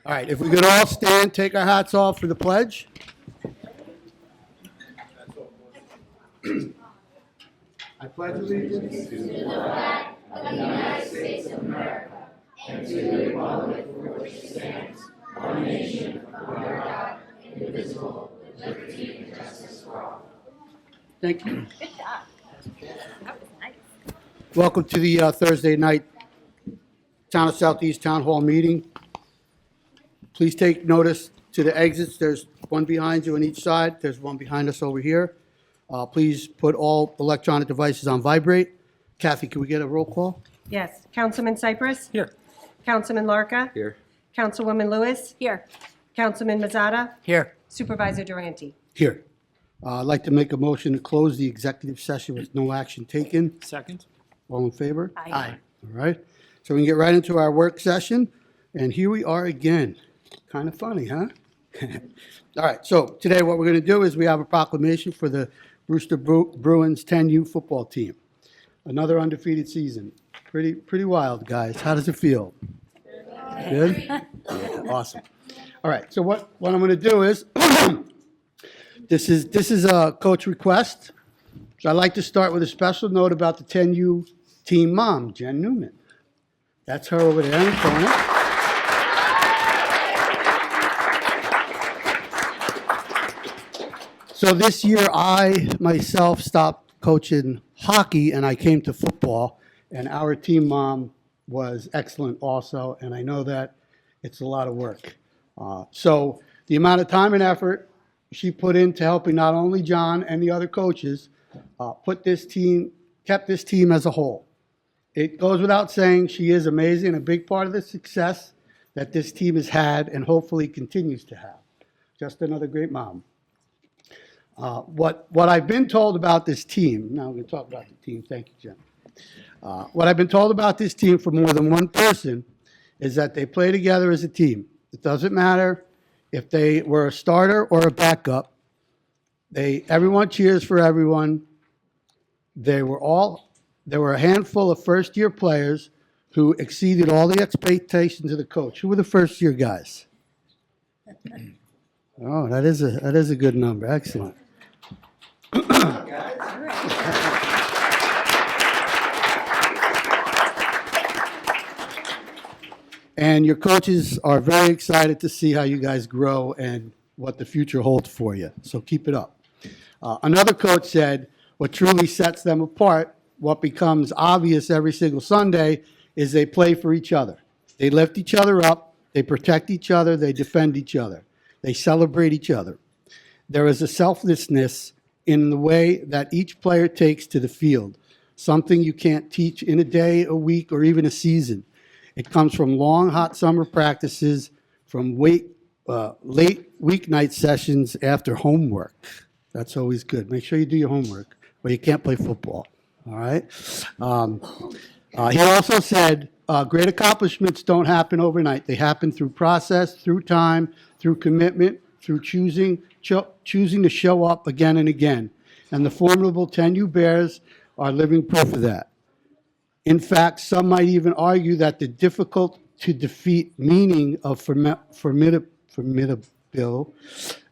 All right, if we could all stand, take our hats off for the pledge. I pledge allegiance to the flag of the United States of America and to the republic for which it stands, one nation, under God, indivisible, with liberty and justice for all. Thank you. Good job. That was nice. Welcome to the Thursday night Town of Southeast Town Hall meeting. Please take notice to the exits. There's one behind you on each side. There's one behind us over here. Please put all electronic devices on vibrate. Kathy, can we get a roll call? Yes. Councilman Cypress? Here. Councilman Larka? Here. Councilwoman Lewis? Here. Councilman Mazzata? Here. Supervisor Durante? Here. I'd like to make a motion to close the executive session with no action taken. Second. All in favor? Aye. All right. So we can get right into our work session. And here we are again. Kind of funny, huh? All right. So today what we're going to do is we have a proclamation for the Brewster Bruins 10U football team. Another undefeated season. Pretty wild, guys. How does it feel? Good? Yeah, awesome. All right. So what I'm going to do is this is a coach request. So I'd like to start with a special note about the 10U team mom, Jen Newman. That's her over there in the corner. So this year, I myself stopped coaching hockey and I came to football, and our team mom was excellent also, and I know that it's a lot of work. So the amount of time and effort she put into helping not only John and the other coaches, kept this team as a whole. It goes without saying she is amazing, a big part of the success that this team has had and hopefully continues to have. Just another great mom. What I've been told about this team, now I'm going to talk about the team, thank you, Jen. What I've been told about this team from more than one person is that they play together as a team. It doesn't matter if they were a starter or a backup. Everyone cheers for everyone. There were a handful of first-year players who exceeded all the expectations of the coach. Who were the first-year guys? Oh, that is a good number. Excellent. And your coaches are very excited to see how you guys grow and what the future holds for you. So keep it up. Another coach said, what truly sets them apart, what becomes obvious every single Sunday, is they play for each other. They lift each other up, they protect each other, they defend each other, they celebrate each other. There is a selflessness in the way that each player takes to the field, something you can't teach in a day, a week, or even a season. It comes from long, hot summer practices, from late weeknight sessions after homework. That's always good. Make sure you do your homework, or you can't play football. All right? He also said, great accomplishments don't happen overnight. They happen through process, through time, through commitment, through choosing to show up again and again. And the formidable 10U Bears are living proof of that. In fact, some might even argue that the difficult to defeat meaning of formidable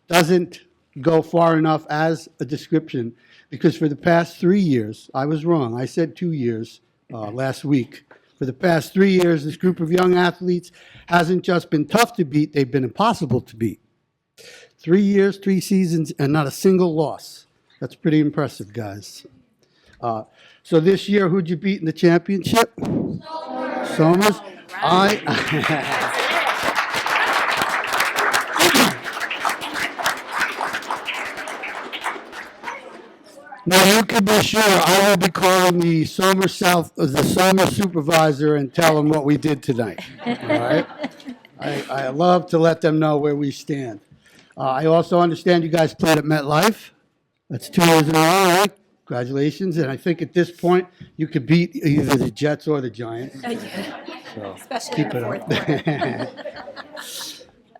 doesn't go far enough as a description, because for the past 3 years, I was wrong. I said 2 years last week. For the past 3 years, this group of young athletes hasn't just been tough to beat, they've been impossible to beat. 3 years, 3 seasons, and not a single loss. That's pretty impressive, guys. So this year, who'd you beat in the championship? Somers. Now you can be sure I will be calling the Somer supervisor and tell him what we did tonight. All right. I love to let them know where we stand. I also understand you guys played at MetLife. That's 2 years in a row, right? Congratulations. And I think at this point, you could beat either the Jets or the Giants. So Especially in keep the it fourth up. quarter.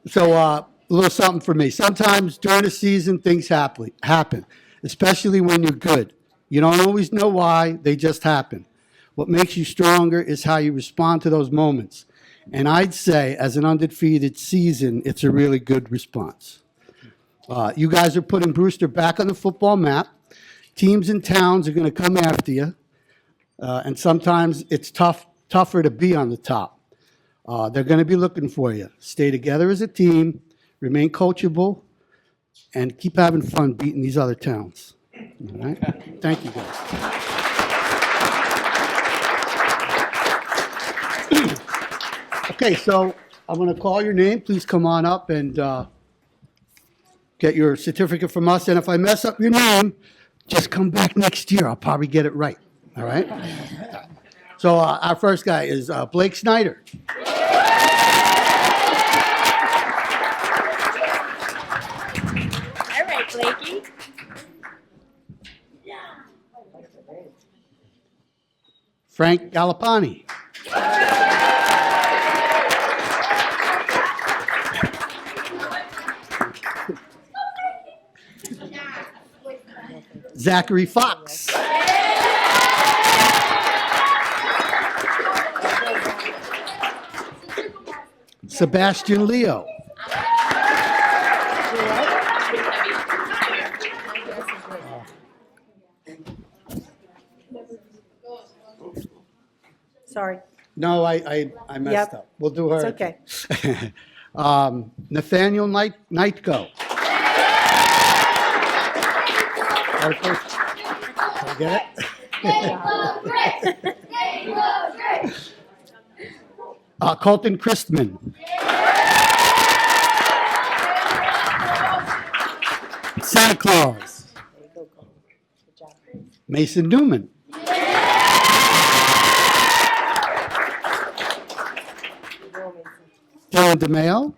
So a little something for me. Sometimes during the season, things happen, especially when you're good. You don't always know why, they just happen. What makes you stronger is how you respond to those moments. And I'd say, as an undefeated season, it's a really good response. You guys are putting Brewster back on the football map. Teams and towns are going to come after you. And sometimes it's tougher to be on the top. They're going to be looking for you. Stay together as a team, remain coachable, and keep having fun beating these other towns. All right? Thank you, guys. Okay, so I'm going to call your name. Please come on up and get your certificate from us. And if I mess up your name, just come back next year. I'll probably get it right. All right? So our first guy is Blake Snyder. All right, Blakey. Frank Galopani. Zachary Fox. Sebastian Leo. Sorry. No, I messed Yep. up. We'll do her. It's okay. Nathaniel Nightgo. Can I get it? Colton Christman. Santa Claus. Mason Newman. Dylan DeMayo.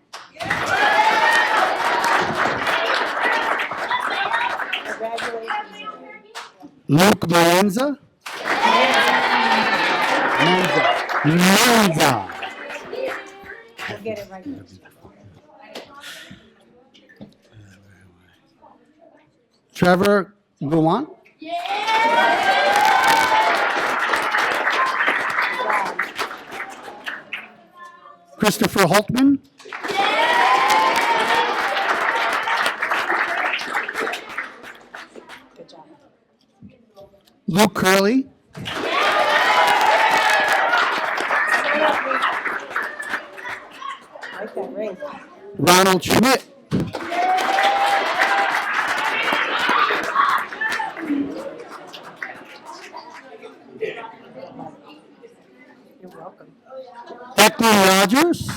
Luke Marenza. Menza. We'll get it right. Trevor Guan. Christopher Holtman. Good job. Luke Curley. Like that ring. Ronald Schmidt. You're welcome. Declan Rogers. Good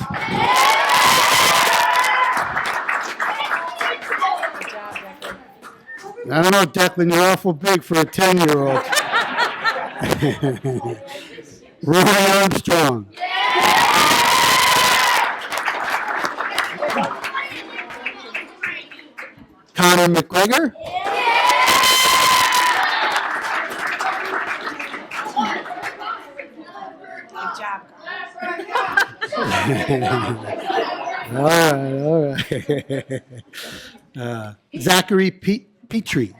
job, Declan. I don't know, Declan, you're awful big for a 10-year-old. Roy Armstrong. Connor McGregor. Good job. All right. Zachary Petrie.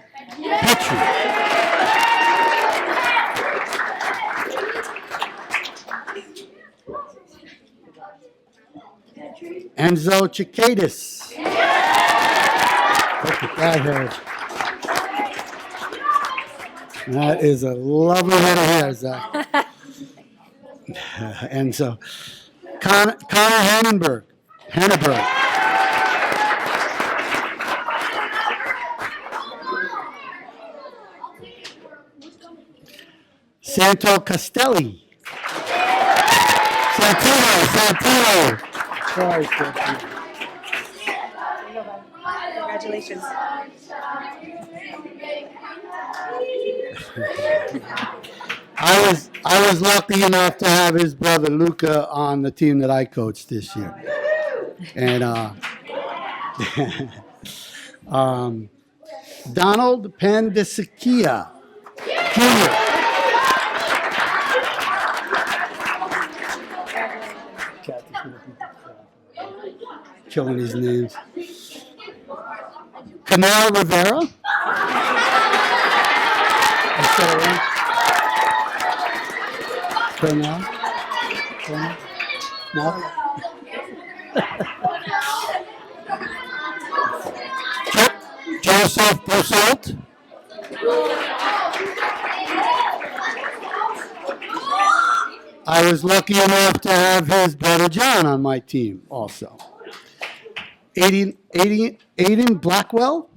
Enzo Chikadis. Look at that head. That is a lovely head of hair, Zach. Enzo. Connor Hannenberg. Santo Castelli. Santino. Sorry, Santino. Congratulations. I was lucky enough to have his brother Luca on the team that I coached this year. And Donald Pandesikia Jr. Killing these names. Canal Rivera. I said it right. Canal. No? Joseph Bosalt? I was lucky enough to have his brother John on my team also. Aiden Blackwell?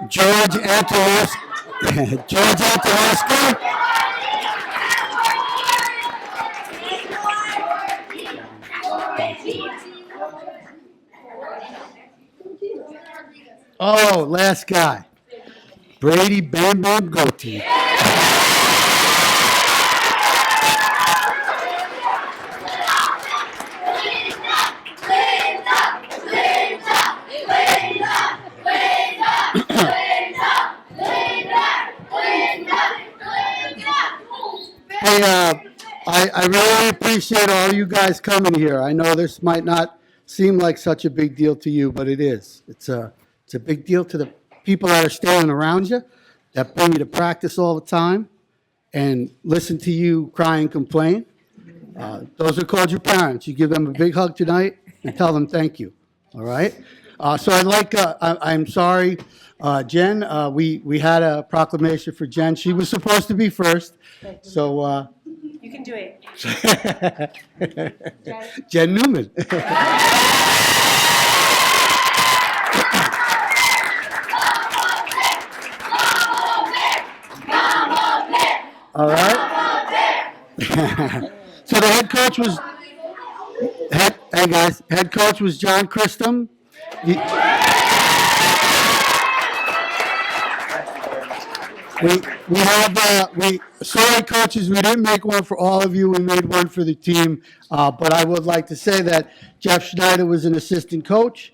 George Antonescu. George Antonescu? Oh, last guy. Brady Bam Bam Goatee. Hey, I really appreciate all you guys coming here. I know this might not seem like such a big deal to you, but it is. It's a big deal to the people that are standing around you, that bring you to practice all the time, and listen to you cry and complain. Those are called your parents. You give them a big hug tonight and tell them thank you. All right? So I'd like, I'm sorry, Jen, we had a proclamation for Jen. She was supposed to be first, so You can do it. Jen Newman. All right. So the head coach was, hey guys, head coach was John Christum. Sorry coaches, we didn't make one for all of you. We made one for the team. But I would like to say that Jeff Schneider was an assistant coach.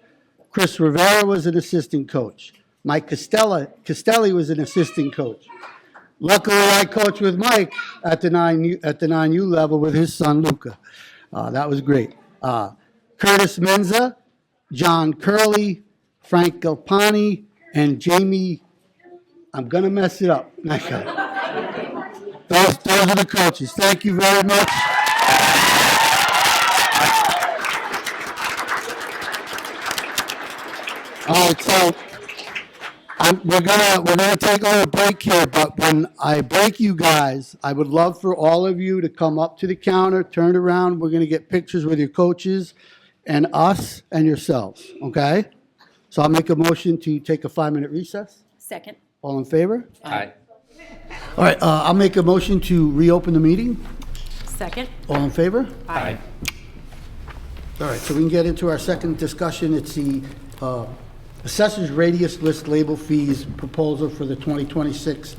Chris Rivera was an assistant coach. Mike Castelli was an assistant coach. Luckily, I coached with Mike at the 9U level with his son Luca. That was great. Curtis Menza, John Curley, Frank Galpani, and Jamie. I'm gonna mess it up. Nice guy. Those are the coaches. Thank you very much. All right, so we're gonna take a little break here, but when I break you guys, I would love for all of you to come up to the counter, turn around. We're gonna get pictures with your coaches and us and yourselves, okay? So I'll make a motion to take a 5-minute recess. Second. All in favor? Aye. All right, I'll make a motion to reopen the meeting. Second. All in favor? Aye. All right, so we can get into our second discussion. It's the Assessors Radius List Label Fees proposal for the 2026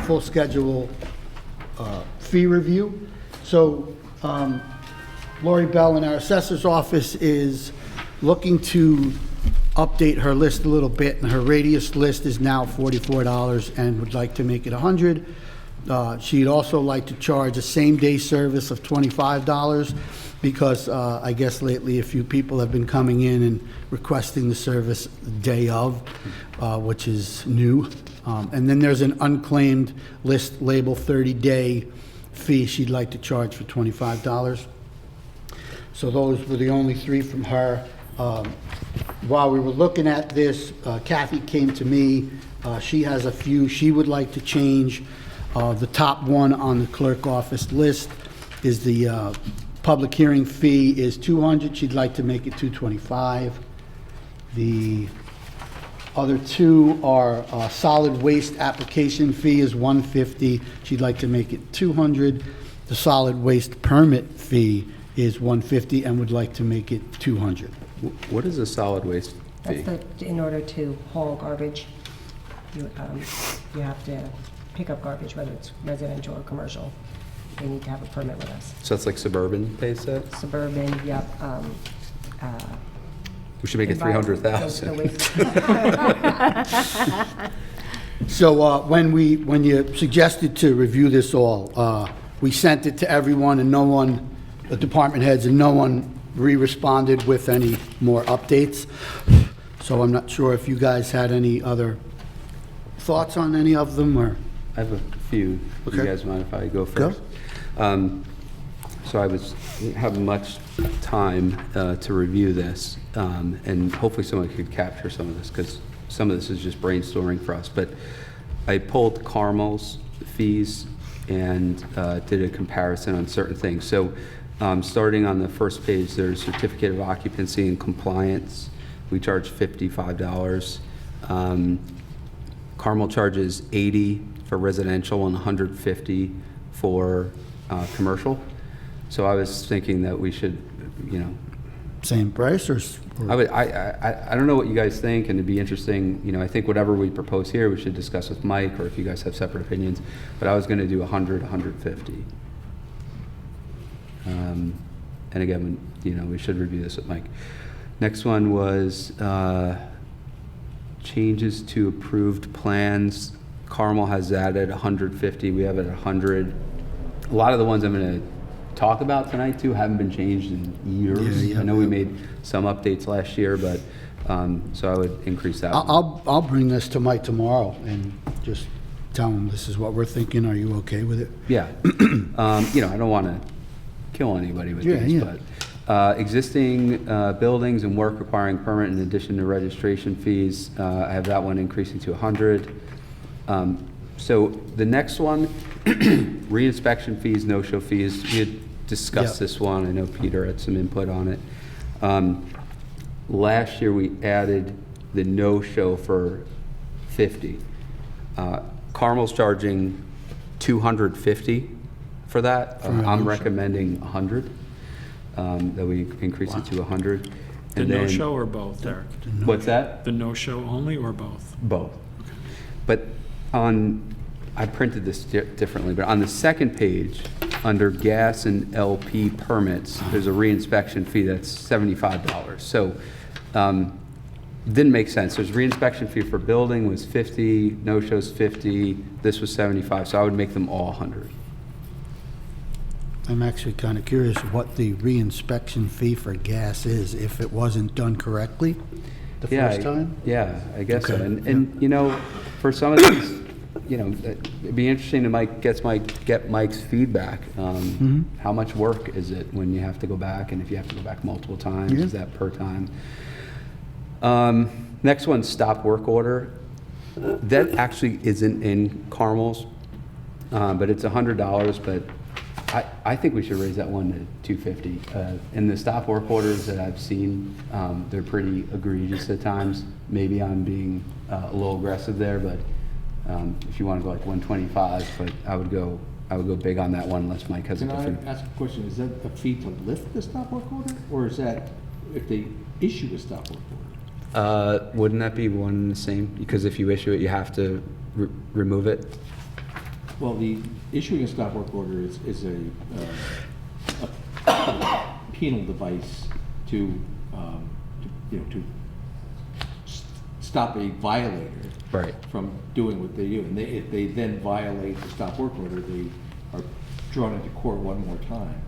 full schedule fee review. So Lori Bell in our assessor's office is looking to update her list a little bit, and her radius list is now $44 and would like to make it $100. She'd also like to charge a same-day service of $25 because I guess lately a few people have been coming in and requesting the service the day of, which is new. And then there's an unclaimed list label 30-day fee she'd like to charge for $25. So those were the only three from her. While we were looking at this, Kathy came to me. She has a few she would like to change. The top one on the clerk office list is the public hearing fee is $200. She'd like to make it $225. The other two are solid waste application fee is $150. She'd like to make it $200. The solid waste permit fee is $150 and would like to make it $200. What is a solid waste fee? That's in order to haul garbage, you have to pick up garbage, whether it's residential or commercial. They need to have a permit with us. So that's like Suburban pays that? Suburban, yep. We should make it $300,000. So when you suggested to review this all, we sent it to everyone, and no one, the department heads, and no one re-responded with any more updates. So I'm not sure if you guys had any other thoughts on any of them, or? I have a few. Do you Okay. guys mind if I go Go. first? So I didn't have much time to review this, and hopefully someone could capture some of this, because some of this is just brainstorming for us. But I pulled Carmel's fees and did a comparison on certain things. So starting on the first page, there's certificate of occupancy and compliance. We charge $55. Carmel charges $80 for residential and $150 for commercial. So I was thinking that we should, Same price, or? I don't know what you guys think, and it'd be interesting, I think whatever we propose here, we should discuss with Mike, or if you guys have separate opinions, but I was gonna do 100, 150. And again, we should review this with Mike. Next one was changes to approved plans. Carmel has that at 150, we have it at 100. A lot of the ones I'm gonna talk about tonight too haven't been changed in years. Yeah, I know we made some updates last year, but, so I would increase that. one. I'll bring this to Mike tomorrow and just tell him this is what we're thinking. Are you okay with it? Yeah. I don't want to kill anybody with Yeah, these, yeah. but existing buildings and work requiring permit in addition to registration fees, I have that one increasing to 100. So the next one, reinspection fees, no-show fees, we had discussed Yeah. this one. I know Peter had some input on it. Last year, we added the no-show for 50. Carmel's charging 250 for that. For a I'm no-show. recommending 100, that we increase it to 100. The And then- no-show or both, Derek? What's that? The no-show only or both? Both. But I printed this differently, but on the second page, under gas and LP permits, there's a reinspection fee that's $75. So, didn't make sense. There's reinspection fee for building was 50, no-shows 50, this was 75, so I would make them all 100. I'm actually kind of curious what the reinspection fee for gas is, if it wasn't done correctly the first time? Yeah, I guess so. Okay, And for some of these, it'd be interesting to get Mike's feedback. How much work is it when you have to go back, and if you have to go back multiple times, Yeah. is that per time? Next one, stop work order. That actually isn't in Carmel's, but it's $100, but I think we should raise that one to $250. And the stop work orders that I've seen, they're pretty egregious at times. Maybe I'm being a little aggressive there, but if you want to go like 125, but I would go big on that one unless Mike has a Can I different. ask a question? Is that a fee to lift the stop work order, or is that if they issue a stop work order? Wouldn't that be one and the same? Because if you issue it, you have to remove it. Well, the issuing a stop work order is a penal device to stop a violator Right. from doing what they do. And if they then violate the stop work order, they are drawn into court one more time.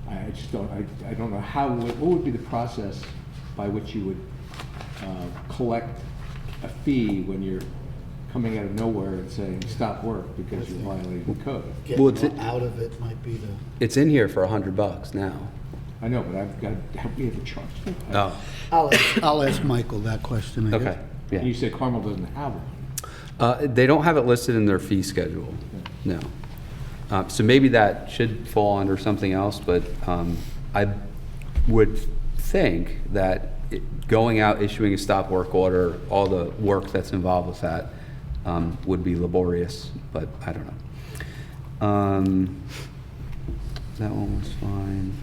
I just don't, I don't know what would be the process by which you would collect a fee when you're coming out of nowhere and saying, stop work because you're violating the code. Well, it's- Getting out of it might be the. It's in here for $100 now. I know, but I've got, we have a charge. Oh, I'll ask Michael that question, I guess. okay, And you yeah. said Carmel doesn't have one. They don't have it listed in their fee schedule, no. So maybe that should fall under something else, but I would think that going out, issuing a stop work order, all the work that's involved with that would be laborious, but I don't know. That one was fine.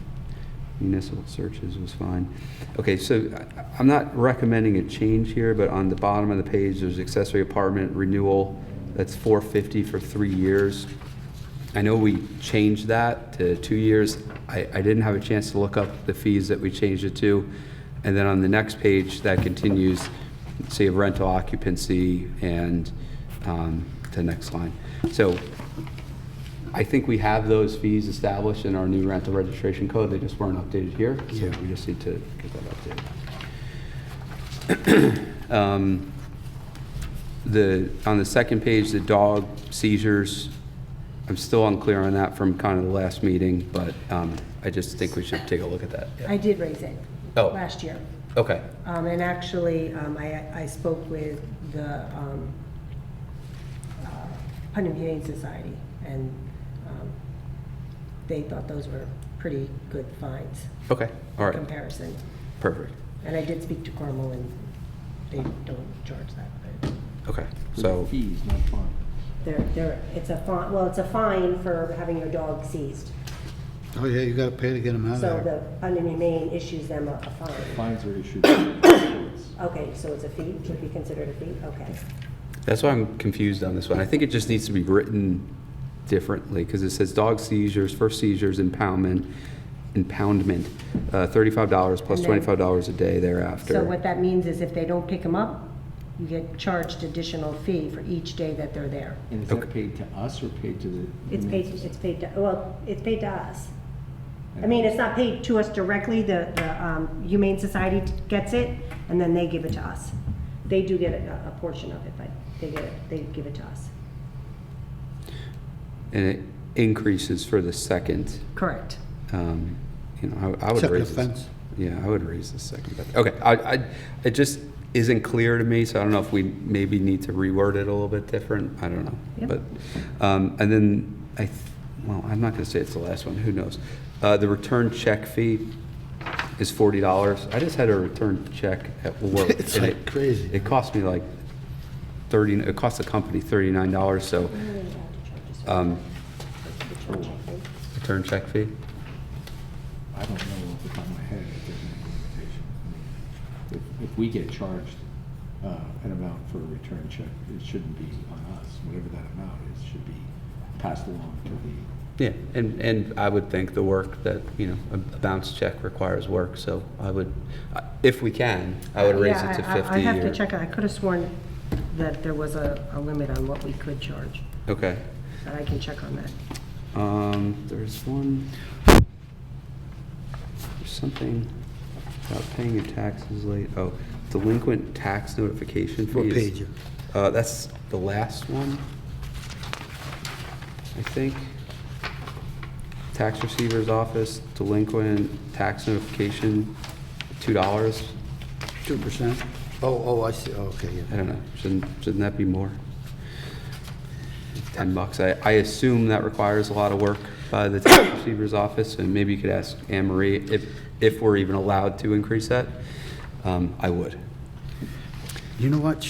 Municipal searches was fine. Okay, so I'm not recommending a change here, but on the bottom of the page, there's accessory apartment renewal. That's $450 for 3 years. I know we changed that to 2 years. I didn't have a chance to look up the fees that we changed it to. And then on the next page, that continues, say, rental occupancy and the next line. So I think we have those fees established in our new rental registration code, they just weren't updated here, so Yeah. we just need to get that updated. On the second page, the dog seizures, I'm still unclear on that from kind of the last meeting, but I just think we should take a look at that. Yeah. I did raise it Oh. last year. Okay, And actually, I spoke with the Putnam Humane Society, and they thought those were pretty good fines okay, all in right, comparison. perfect. And I did speak to Carmel, and they don't charge that. But Okay, so, Fees, not fines. it's a fine, well, it's a fine for having your dog seized. Oh, yeah, you gotta pay to get them out of So there. the Putnam Humane issues them a fine. Fines are issued. by the courts. Okay, so it's a fee, would be considered a fee? Okay. that's why I'm confused on this one. I think it just needs to be written differently, because it says dog seizures, first seizures, impoundment, $35 plus And then- $25 a day thereafter. So what that means is if they don't pick them up, you get charged additional fee for each day that they're there. And is that paid to us or paid to the? It's paid to us. I mean, it's not paid to us directly, the Humane Society gets it, and then they give it to us. They do get a portion of it, but they give it to us. And it increases for the second, Correct. you know, I would Second raise this. offense. Yeah, I would raise the second. Okay, it just isn't clear to me, so I don't know if we maybe need to reword it a little bit different. I don't know. Yep. But, and then well, I'm not gonna say it's the last one, who knows? The return check fee is $40. I just had a return check at work. It's and like crazy. It cost me like it cost the company $39, so, return check fee? I don't know off the top of my head if there's any limitation. I mean, if we get charged an amount for a return check, it shouldn't be on us. Whatever that amount is, should be passed along to the. Yeah, and I would think the work that, you know, a bounce check requires work, so I would, if we can, I would raise it to 50. I have to or- check, I could have sworn that there was a limit on what we could charge, Okay. but I can check on that. There's there's something about paying your taxes late. Oh, delinquent tax notification fees. What page? That's the last one, I think. Tax receiver's office, delinquent tax notification, $2. 2%? Oh, I see, okay, yeah. I don't know, shouldn't that be more? $10. I assume that requires a lot of work by the tax receiver's office, and maybe you could ask Anne Marie if we're even allowed to increase that. I would. You know what,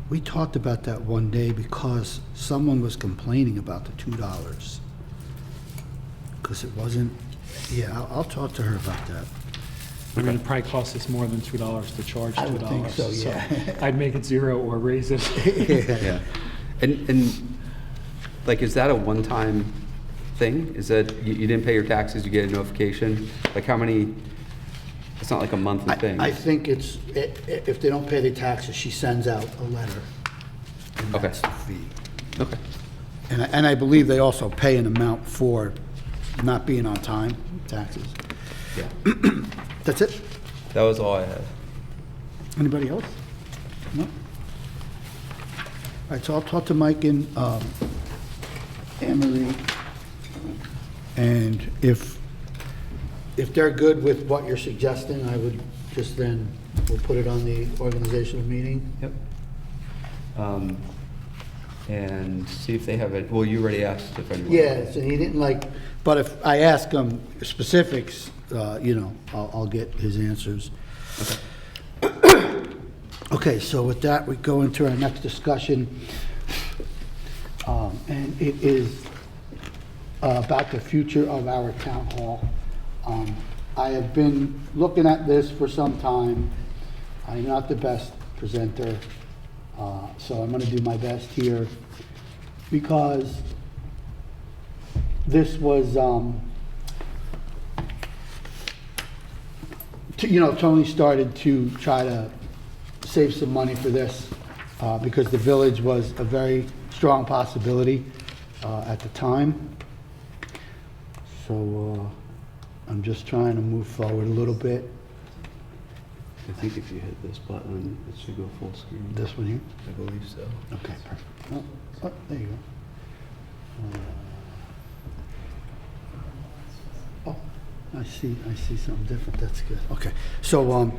we talked about that one day because someone was complaining about the $2. Because it wasn't, yeah, I'll talk to her about that. I mean, it probably costs us more than $2 to charge $2. I would think so, yeah. I'd make it 0 or raise it. Yeah. And like, is that a one-time thing? Is that, you didn't pay your taxes, you get a notification? Like, how many, it's not like a monthly thing. I think it's, if they don't pay their taxes, she sends out a letter. And Okay. that's the fee. Okay. And I believe they also pay an amount for not being on time, taxes. Yeah. That's it? That was all I had. Anybody else? No? All right, so I'll talk to Mike and Anne Marie. And if they're good with what you're suggesting, I would just then, we'll put it on the organizational meeting. Yep. And see if they have it, well, you already asked if anyone. Yes, and he didn't like, but if I ask him specifics, you know, I'll get his answers. Okay, so with that, we go into our next discussion. And it is about the future of our town hall. I have been looking at this for some time. I'm not the best presenter, so I'm gonna do my best here. Because this was, you know, Tony started to try to save some money for this because the village was a very strong possibility. at the time. So I'm just trying to move forward a little bit. I think if you hit this button, it should go full screen. This one here? I believe so. Okay, perfect. Oh, there you go. Oh, I see something different, that's good. Okay, so,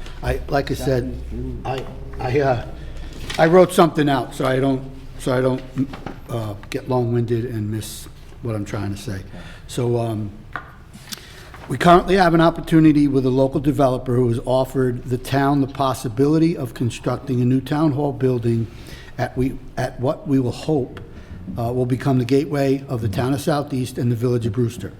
like I said, I wrote something out, so I don't get long-winded and miss what I'm trying to say. So, we currently have an opportunity with a local developer who has offered the town the possibility of constructing a new town hall building at what we will hope will become the gateway of the town of Southeast and the village of Brewster.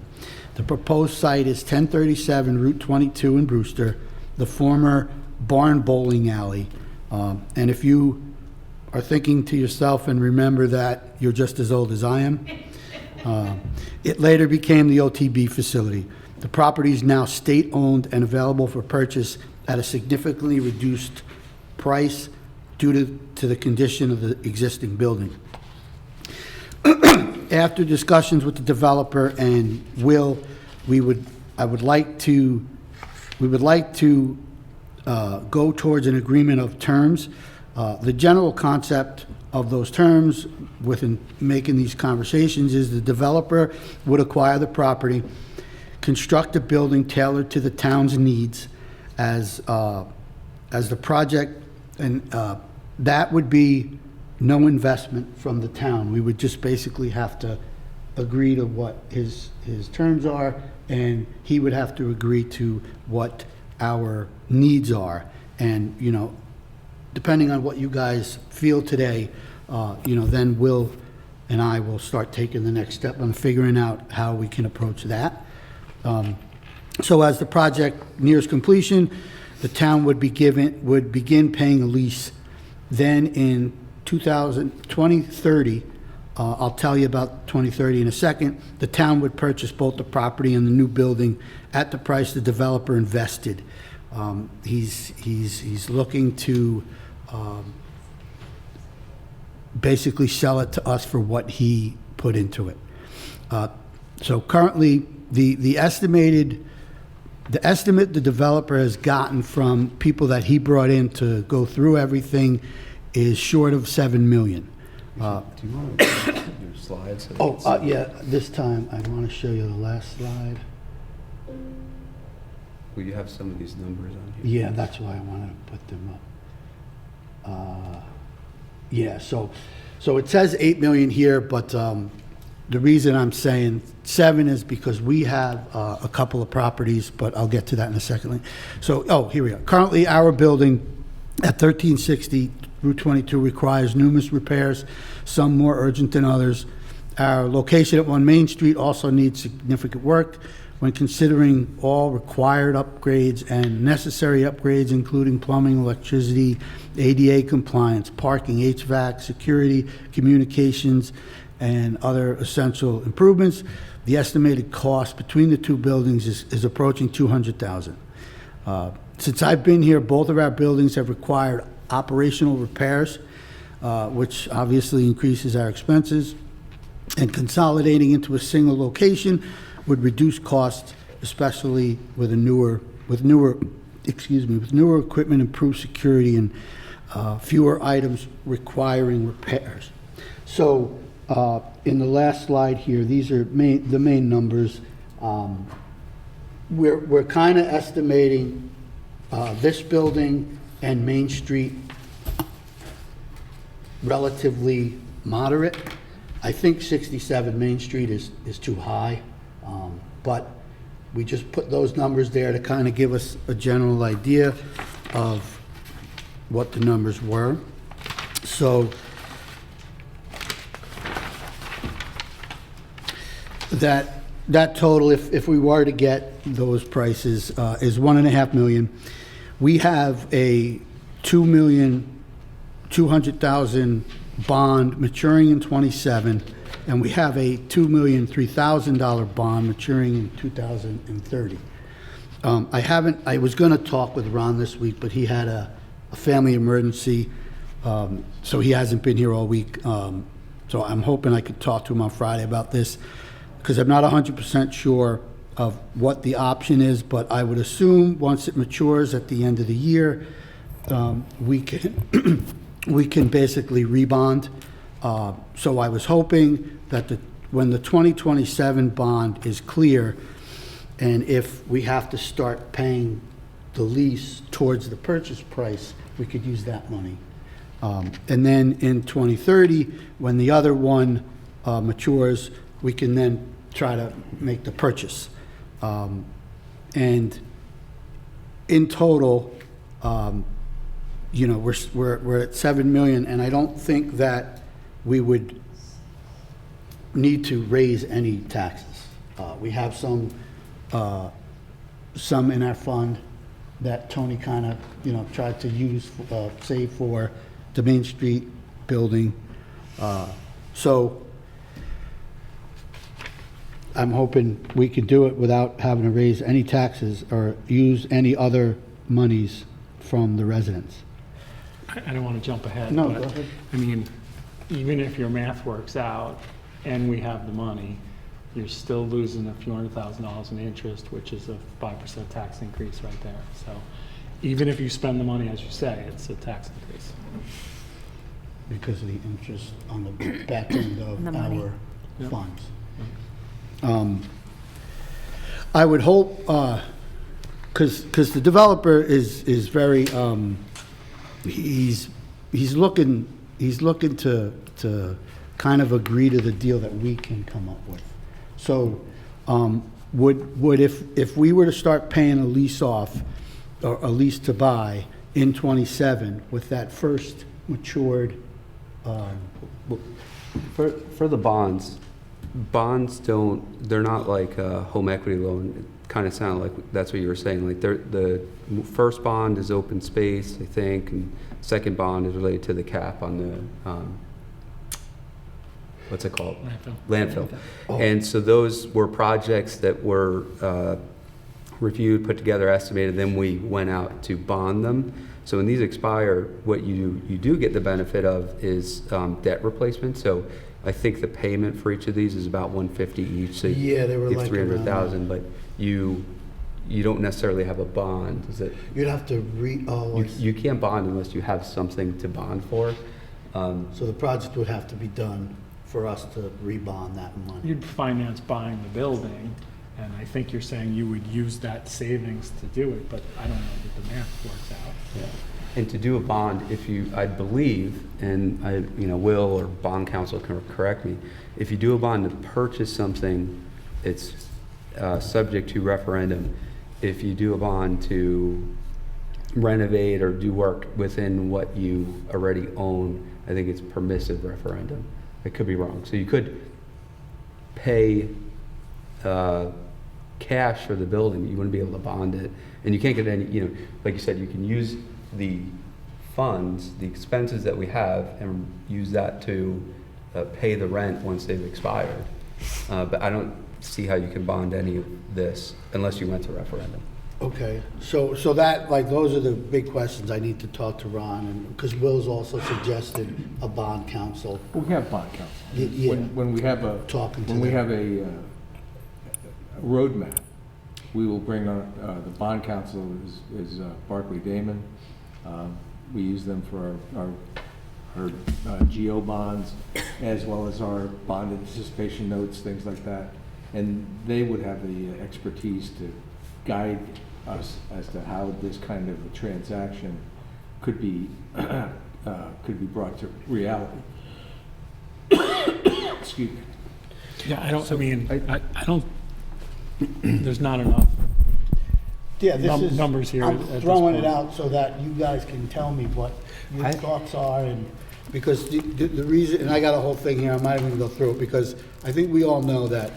The proposed site is 1037 Route 22 in Brewster, the former barn bowling alley. And if you are thinking to yourself and remember that you're just as old as I am, it later became the OTB facility. The property is now state-owned and available for purchase at a significantly reduced price due to the condition of the existing building. After discussions with the developer and Will, we would like to go towards an agreement of terms. The general concept of those terms within making these conversations is the developer would acquire the property, construct a building tailored to the town's needs as the project, and that would be no investment from the town. We would just basically have to agree to what his terms are, and he would have to agree to what our needs are. And, you know, depending on what you guys feel today, then Will and I will start taking the next step on figuring out how we can approach that. So as the project nears completion, the town would begin paying a lease. Then in 2030, I'll tell you about 2030 in a second, the town would purchase both the property and the new building at the price the developer invested. He's looking to basically sell it to us for what he put into it. So currently, the estimate the developer has gotten from people that he brought in to go through everything is short of $7 million. Do you want to your slides? Yeah, this time I want to show you the last slide. Well, you have some of these numbers on here. Yeah, that's why I wanted to put them up. Yeah, so it says 8 million here, but the reason I'm saying 7 is because we have a couple of properties, but I'll get to that in a second. So, here we are. Currently, our building at 1360 Route 22 requires numerous repairs, some more urgent than others. Our location at 1 Main Street also needs significant work. When considering all required upgrades and necessary upgrades, including plumbing, electricity, ADA compliance, parking, HVAC, security, communications, and other essential improvements, the estimated cost between the two buildings is approaching $200,000. Since I've been here, both of our buildings have required operational repairs, which obviously increases our expenses, and consolidating into a single location would reduce costs, especially with newer equipment, improved security, and fewer items requiring repairs. So, in the last slide here, these are the main numbers. We're kind of estimating this building and Main Street relatively moderate. I think 67 Main Street is too high, but we just put those numbers there to kind of give us a general idea of what the numbers were. So that total, if we were to get those prices, is $1.5 million. We have a $2,200,000 bond maturing in '27, and we have a $2,003,000 bond maturing in 2030. I was going to talk with Ron this week, but he had a family emergency, so he hasn't been here all week. So I'm hoping I could talk to him on Friday about this, because I'm not 100% sure of what the option is, but I would assume once it matures at the end of the year, we can, we can basically rebond. So I was hoping that when the 2027 bond is clear, and if we have to start paying the lease towards the purchase price, we could use that money. And then in 2030, when the other one matures, we can then try to make the purchase. And in total, you know, we're at 7 million, and I don't think that we would need to raise any taxes. We have some in our fund that Tony kind of, you know, tried to use, save for the Main Street building. So I'm hoping we can do it without having to raise any taxes or use any other monies from the residents. I don't want to jump ahead, No, but, go ahead. I mean, even if your math works out and we have the money, you're still losing a few $100,000 in interest, which is a 5% tax increase right there. So even if you spend the money, as you say, it's a tax increase. Because of the interest on the back end of The money. our Yep. funds. I would hope, because the developer is very, he's looking to kind of agree to the deal that we can come up with. So, would if we were to start paying a lease off, or a lease to buy in '27 with that first matured, For the bonds they're not like a home equity loan. It kind of sounded like that's what you were saying. Like the first bond is open space, I think, and second bond is related to the cap on the, what's it called? Landfill. And so those were projects that were reviewed, put together, estimated, then we went out to bond them. So when these expire, what you do get the benefit of is debt replacement. So I think the payment for each of these is about $150 each. So Yeah, they were you have like around $300,000, but you don't necessarily have a bond. Is it? you'd have to You can't bond unless you have something to bond for. so the project would have to be done for us to rebond that money. You'd finance buying the building, and I think you're saying you would use that savings to do it, but I don't know that the math works out. And to do a bond, I believe, and Will or bond counsel can correct me, if you do a bond to purchase something, it's subject to referendum. If you do a bond to renovate or do work within what you already own, I think it's permissive referendum. I could be wrong. So you could pay cash for the building, you wouldn't be able to bond it. And you can't get any, like you said, you can use the funds, the expenses that we have, and use that to pay the rent once they've expired. But I don't see how you can bond any of this unless you went to referendum. Okay, so that, like, those are the big questions I need to talk to Ron, and, because Will's also suggested a bond council. We have bond council. Yeah. When we have a, Talking to when we them. have a roadmap, we will bring our, the bond council is Barclay Damon. We use them for our GO bonds, as well as our bond anticipation notes, things like that. And they would have the expertise to guide us as to how this kind of a transaction could be brought to reality. Excuse me. Yeah, I don't, there's not enough. Yeah, this is. Numbers here at I'm this throwing it point. out so that you guys can tell me what your I- thoughts are, and, because the reason, and I got a whole thing here, I might even go through it, because I think we all know that,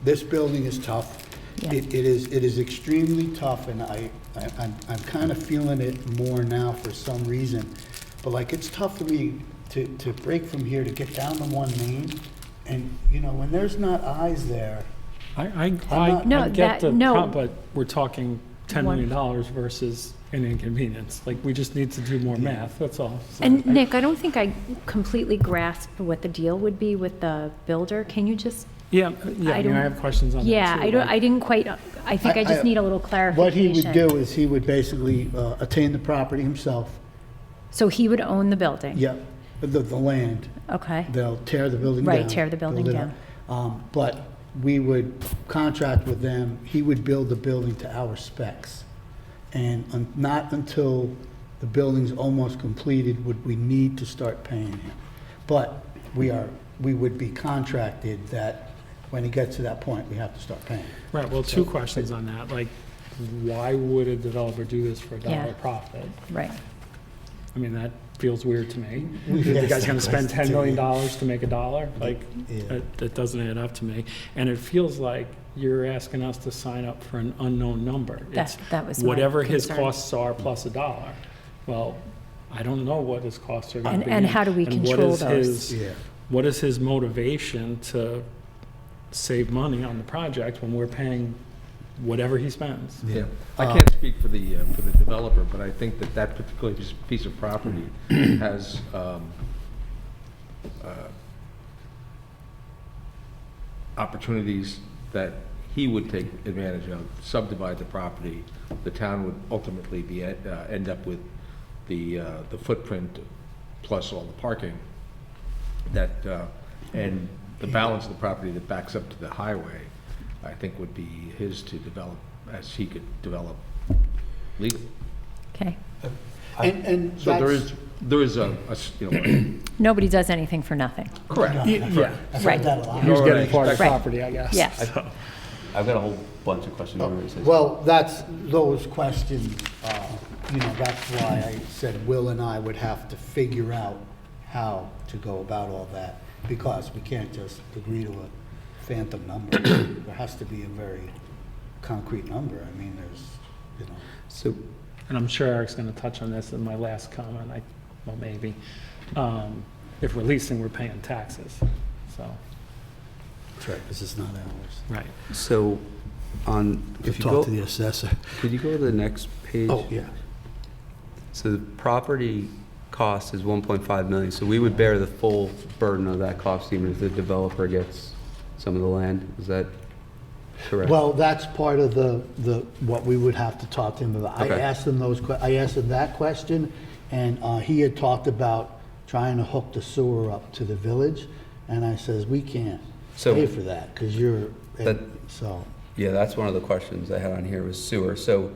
this building is tough. Yeah. It is extremely tough, and I'm kind of feeling it more now for some reason. But like, it's tough for me to break from here to get down to 1 Main, and, when there's not eyes there, I not- No, get the, no. but we're talking $10 million versus an inconvenience. Like, we just need to do more math, that's all. So And Nick, I don't think I completely grasped what the deal would be with the builder. Can you just, Yeah, I mean, I don't- have questions on that too. yeah, I don't, I didn't quite, I think I just need a little What clarification. he would do is he would basically attain the property himself. So he would own the building? Yep, the land. Okay, They'll tear the building down. Right, tear the building build it up. But we would contract with them, he would build the building to our specs. And not until the building's almost completed would we need to start paying him. But we would be contracted that when he gets to that point, we have to start paying. Right, well, two questions on that, like, why would a developer do this for a Yeah. dollar profit? right. I mean, that feels weird to me. We've The asked guy's that gonna spend question $10 million too. to make a dollar? Like, Yeah. that doesn't add up to me. And it feels like you're asking us to sign up for an unknown number. It's That was my whatever his concern. costs are plus a dollar. Well, I don't know what his costs are gonna be. And how do we and what control is those? his- Yeah. What is his motivation to save money on the project when we're paying whatever he spends? Yeah, I can't speak for the developer, but I think that that particular piece of property has, opportunities that he would take advantage of, subdivide the property. The town would ultimately be, end up with the footprint plus all the parking that, and the balance of the property that backs up to the highway, I think would be his to develop, as he could develop legally. Okay. And So that's. there is you know, Nobody does anything for nothing. correct. Yeah, I've Right. heard that a lot. he was getting part of the Right. property, I guess. Yes. So- I've got a whole bunch of questions. already, so- Well, those questions, that's why I said Will and I would have to figure out how to go about all that, because we can't just agree to a phantom number. There has to be a very concrete number. I mean, So, And I'm sure Eric's going to touch on this in my last comment, well, maybe. If we're leasing, we're paying taxes, so, that's right, this is not ours. right. so if you go, Talk to the assessor. could you go to the next page? Oh, yeah. So the property cost is 1.5 million, so we would bear the full burden of that cost even if the developer gets some of the land, is that correct? Well, that's part of what we would have to talk to him about. I Okay. asked him I asked him that question, and he had talked about trying to hook the sewer up to the village, and I says, we can't So- pay for that, because That- so. Yeah, that's one of the questions I had on here was sewer. So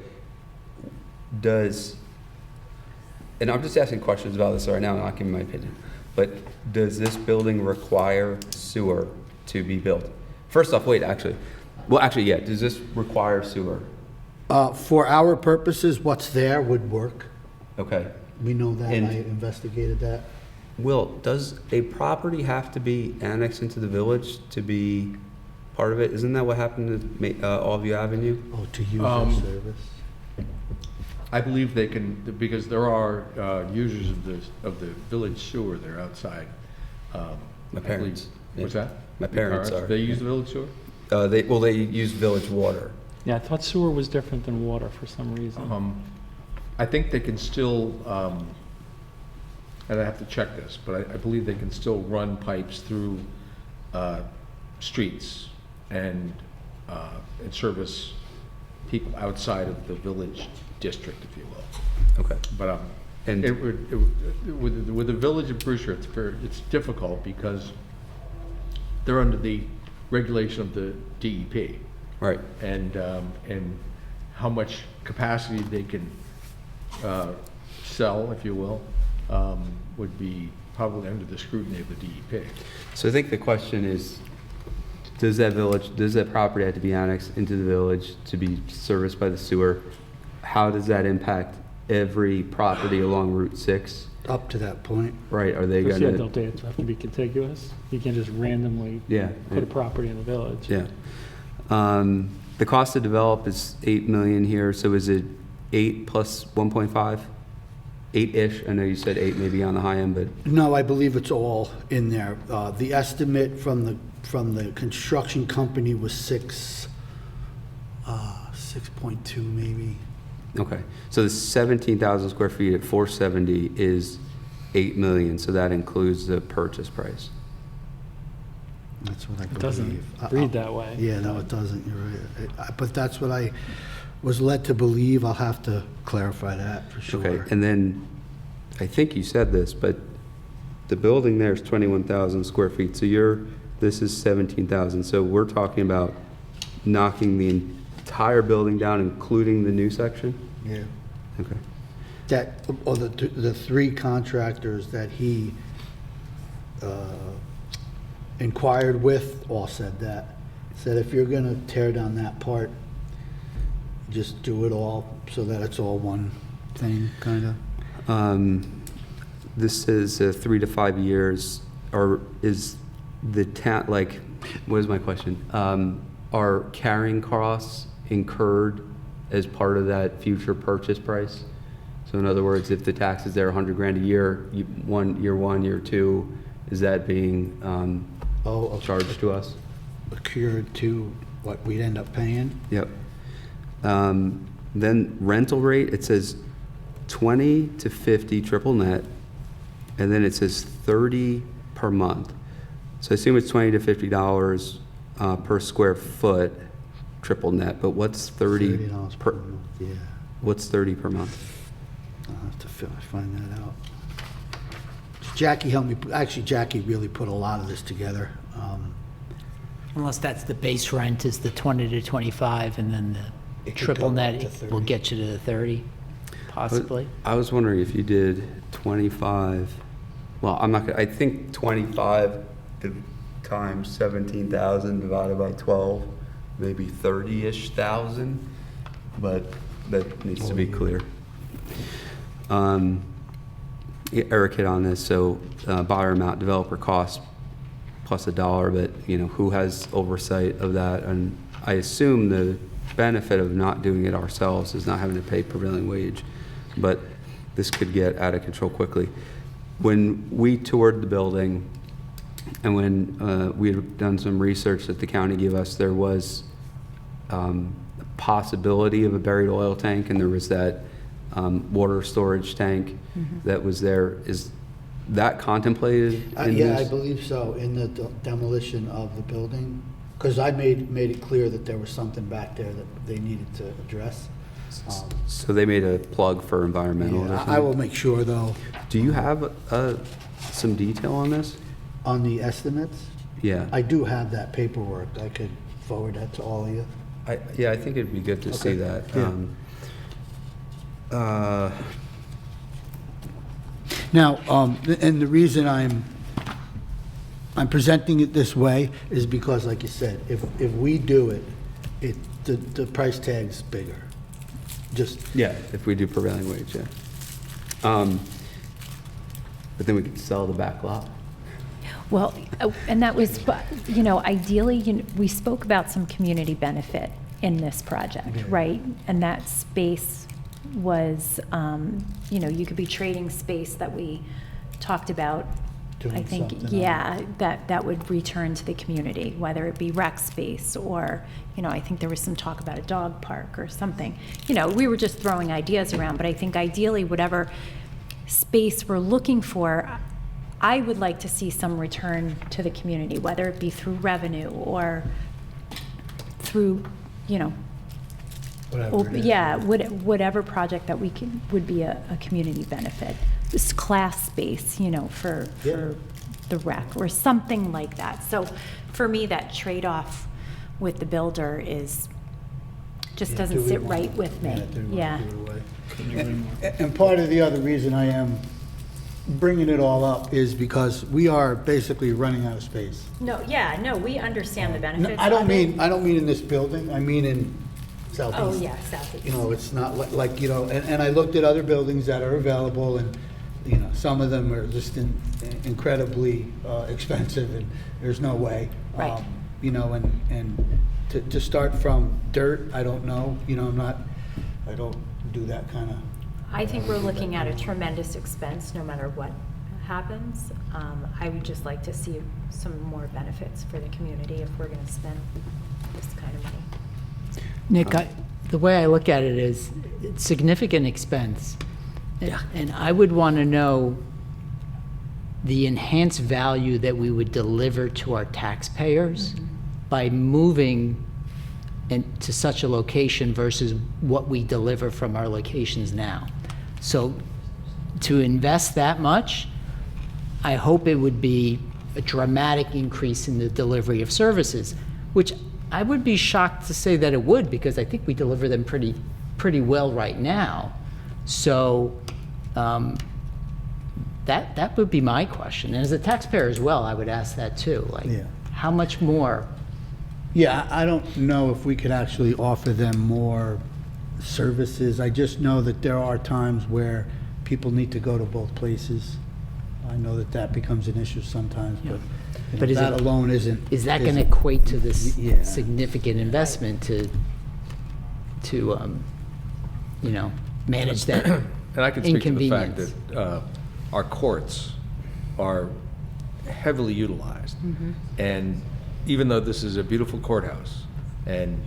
and I'm just asking questions about this right now, I'm not giving my opinion, but does this building require sewer to be built? First off, yeah, does this require sewer? For our purposes, what's there would work. Okay. We know that, I And- investigated that. Will, does a property have to be annexed into the village to be part of it? Isn't that what happened to Allview Avenue? Oh, to use their service. I believe they can, because there are users of the village sewer, they're outside. My I believe- parents, yeah. What's that? My Your parents are, They use yeah. the village sewer? They use village water. Yeah, I thought sewer was different than water for some reason. I think they can still, and I have to check this, but I believe they can still run pipes through streets and service people outside of the village district, if you will. Okay. But And- with the village of Brewster, it's difficult because they're under the regulation of the DEP. Right. And how much capacity they can sell, if you will, would be probably under the scrutiny of the DEP. So I think the question is, does that property have to be annexed into the village to be serviced by the sewer? How does that impact every property along Route 6? Up to that point. Right, are they Because, yeah, gonna? don't they have to be contiguous? You can't just randomly Yeah. put a property in the village. Yeah. The cost to develop is 8 million here, so is it 8 plus 1.5? 8-ish, I know you said 8 maybe on the high end, but, No, I believe it's all in there. The estimate from the construction company was 6.2 maybe. Okay, so the 17,000 square feet at 470 is 8 million, so that includes the purchase price. That's what I believe. It doesn't read that way. Yeah, no, it doesn't, you're right. But that's what I was led to believe. I'll have to clarify that for sure. Okay, and then, I think you said this, but the building there is 21,000 square feet, so this is 17,000, so we're talking about knocking the entire building down, including the new section? Yeah. Okay. That, or the three contractors that he inquired with all said that. Said if you're gonna tear down that part, just do it all so that it's all one thing, kinda. This is 3 to 5 years, or is the town, like, what is my question? Are carrying costs incurred as part of that future purchase price? So in other words, if the tax is there 100 grand a year, year one, year two, is that being Oh, charged to us? accrued to what we'd end up paying. Yep. Then rental rate, it says 20 to 50 triple net, and then it says 30 per month. So I assume it's $20 to $50 per square foot triple net, but what's $30 per per, month, yeah. what's 30 per month? I'll have to find that out. Jackie helped me, actually Jackie really put a lot of this together. Unless that's the base rent is the 20 to 25, and then the It could triple go up net to 30. will get you to the 30, possibly. I was wondering if you did 25, well, I'm not gonna, I think 25 times 17,000 divided by 12, maybe 30-ish thousand, but that needs to be clear. Yeah, Eric hit on this, so buyer amount, developer cost plus $1, but you know, who has oversight of that? And I assume the benefit of not doing it ourselves is not having to pay prevailing wage, but this could get out of control quickly. When we toured the building and when we had done some research that the county gave us, there was a possibility of a buried oil tank, and there was that water storage tank that was there. Is that contemplated in Yeah, I this? believe so, in the demolition of the building, because I made it clear that there was something back there that they needed to address. So they made a plug for environmental or Yeah, something? I will make sure, though, Do you have some detail on this? on the estimates, Yeah. I do have that paperwork. I could forward that to all of you. Yeah, I think it'd be good to see Okay, that. yeah. Now, and the reason I'm presenting it this way is because, like you said, if we do it, the price tag's bigger. Just, Yeah, if we do prevailing wage, yeah. But then we could sell the back lot. Well, and that was, you know, ideally, we spoke about some community benefit in this project, right? And that space was, you know, you could be trading space that we talked about. Doing I think, something yeah, that would return to the community, whether it be rec space or, you know, I think there was some talk about a dog park or something. You know, we were just throwing ideas around, but I think ideally, whatever space we're looking for, I would like to see some return to the community, whether it be through revenue or through, you know, whatever it is. yeah, whatever project that we can, would be a community benefit. This class space, you know, for the rec or something like that. So for me, that trade-off with the builder just Yeah, doesn't do we sit want- right with me. do we want to Yeah. give it away? And part of the other reason I am bringing it all up is because we are basically running out of space. No, yeah, no, we understand the No, benefits. I don't of it. mean in this building, I mean in Southeast. Oh, yeah, Southeast. You know, it's not like, you know, and I looked at other buildings that are available, and, you know, some of them are just incredibly expensive, and there's no way. Right. You know, and to start from dirt, I don't know, you know, I don't do that kind of. I think we're looking at a tremendous expense, no matter what happens. I would just like to see some more benefits for the community if we're gonna spend this kind of money. Nick, the way I look at it is it's significant expense. And I would want to know the enhanced value that we would deliver to our taxpayers by moving to such a location versus what we deliver from our locations now. So to invest that much, I hope it would be a dramatic increase in the delivery of services, which I would be shocked to say that it would, because I think we deliver them pretty well right now. So that would be my question. And as a taxpayer as well, I would ask that too. Like, Yeah. how much more? Yeah, I don't know if we could actually offer them more services. I just know that there are times where people need to go to both places. I know that that becomes an issue sometimes, but But is that it- alone isn't. Is that going to isn't- equate to this Yeah. significant investment to manage that And I can speak to the fact inconvenience? that our courts are heavily utilized. And even though this is a beautiful courthouse and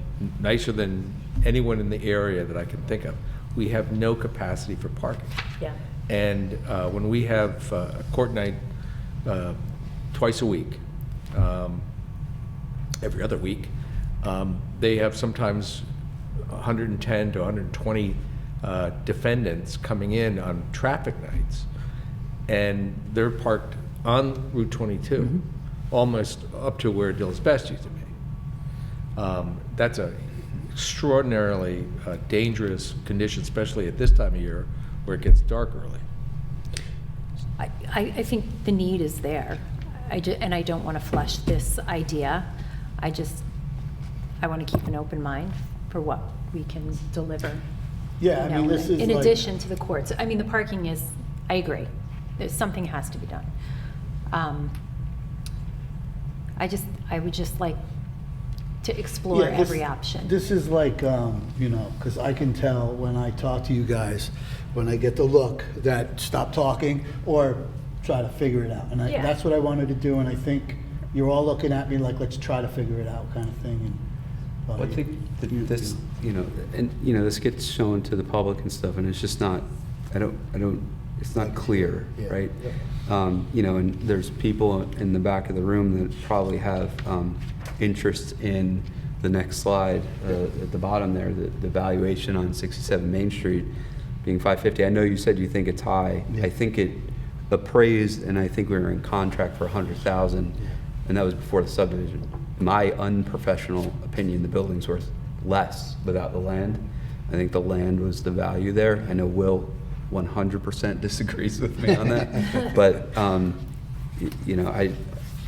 nicer than anyone in the area that I can think of, we have no capacity for parking. Yeah. And when we have a court night twice a week, every other week, they have sometimes 110 to 120 defendants coming in on traffic nights. And they're parked on Route 22, almost up to where Dill's Best used to be. That's a extraordinarily dangerous condition, especially at this time of year where it gets dark early. I think the need is there. And I don't want to flush this idea. I want to keep an open mind for what we can deliver. Yeah, I mean, this is In like- addition to the courts. I mean, the parking is, I agree. Something has to be done. I would just like to explore Yeah, this- every option. This is like, because I can tell when I talk to you guys, when I get the look that stop talking or try to figure it out. And Yeah. that's what I wanted to do, and I think you're all looking at me like, let's try to figure it out kind of thing. And Well, I think that this, this gets shown to the public and stuff, and it's just not, it's not clear, Yeah. right? And there's people in the back of the room that probably have interest in the next slide, at the bottom there, the valuation on 67 Main Street being 550. I know you said you think it's high. Yeah. I think it appraised, and I think we were in contract for 100,000, and that was before the subdivision. My unprofessional opinion, the building's worth less without the land. I think the land was the value there. I know Will 100% disagrees with me on that, but I,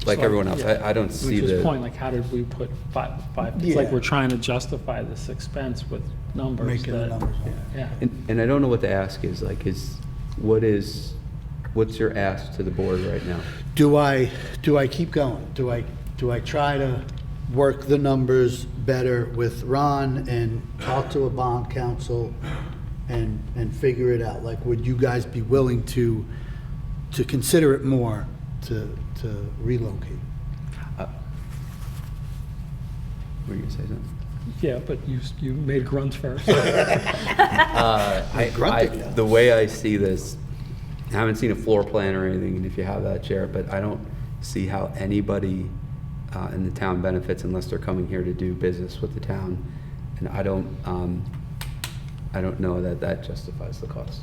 like everyone else, I don't see Which is the. point, like, how did we put five? It's Yeah. like we're trying to justify this expense with numbers Making the that. numbers up. Yeah. And I don't know what the ask is, like, what's your ask to the board right now? do I keep going? Do I try to work the numbers better with Ron and talk to a bond counsel and figure it out? Like, would you guys be willing to consider it more to relocate? Were you gonna say something? Yeah, but you made grunts first. grunted. The way I see this, I haven't seen a floor plan or anything, and if you have that, Chair, but I don't see how anybody in the town benefits unless they're coming here to do business with the town. And I don't know that justifies the cost.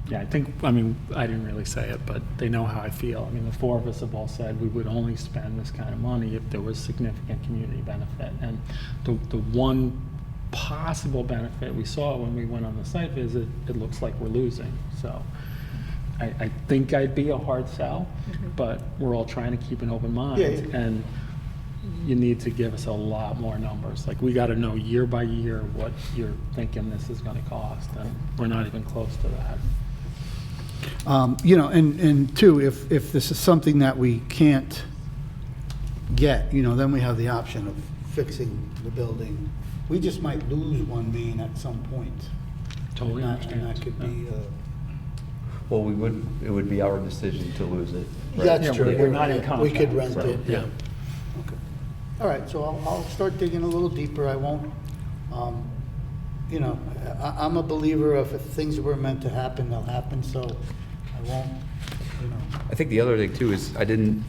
Yeah, I mean, I didn't really say it, but they know how I feel. I mean, the four of us have all said we would only spend this kind of money if there was significant community benefit. And the one possible benefit we saw when we went on the site visit, it looks like we're losing. So I think I'd be a hard sell, but we're all trying to keep an open mind. Yeah, yeah. And you need to give us a lot more numbers. Like, we got to know year by year what you're thinking this is going to cost, and we're not even close to that. And two, if this is something that we can't get, then we have the option of fixing the building. We just might lose one main at some point. Totally And understand. that could be, Well, it would be our decision to lose it. right? that's Yeah, true. we're not in We could contract, rent so, it, yeah. yeah. Okay. All right, so I'll start digging a little deeper. I won't you know, I'm a believer of if things were meant to happen, they'll happen, so I won't, you know. I think the other thing too is when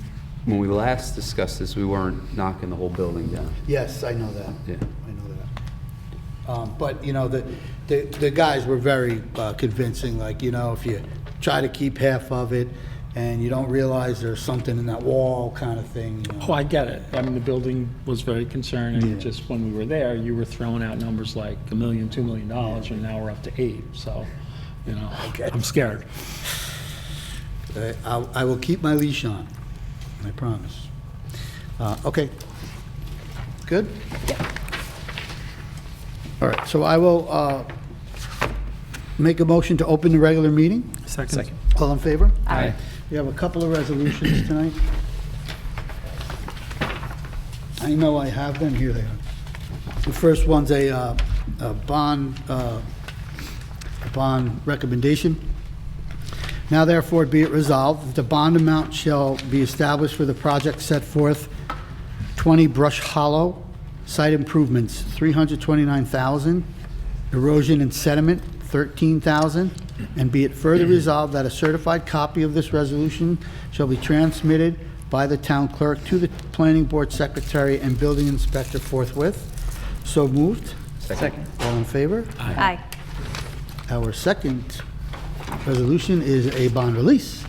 we last discussed this, we weren't knocking the whole building down. Yes, I know that. Yeah. I know that. But, you know, the guys were very convincing, like, you know, if you try to keep half of it and you don't realize there's something in that wall kind of thing, you know. Oh, I get it. I mean, the building was very concerning. Yeah. Just when we were there, you were throwing out numbers like $1 million, $2 million, and now we're up to 8. So, you know, I'm scared. I will keep my leash on, I promise. Okay. Good? All right, so I will make a motion to open the regular meeting. Second. All in favor? Aye. We have a couple of resolutions tonight. I know I have them, here they are. The first one's a bond recommendation. Now therefore be it resolved that the bond amount shall be established for the project set forth 20 Brush Hollow, site improvements, $329,000, erosion and sediment, $13,000, and be it further resolved that a certified copy of this resolution shall be transmitted by the town clerk to the planning board secretary and building inspector forthwith. So moved. Second. All in favor? Aye. Our second resolution is a bond release.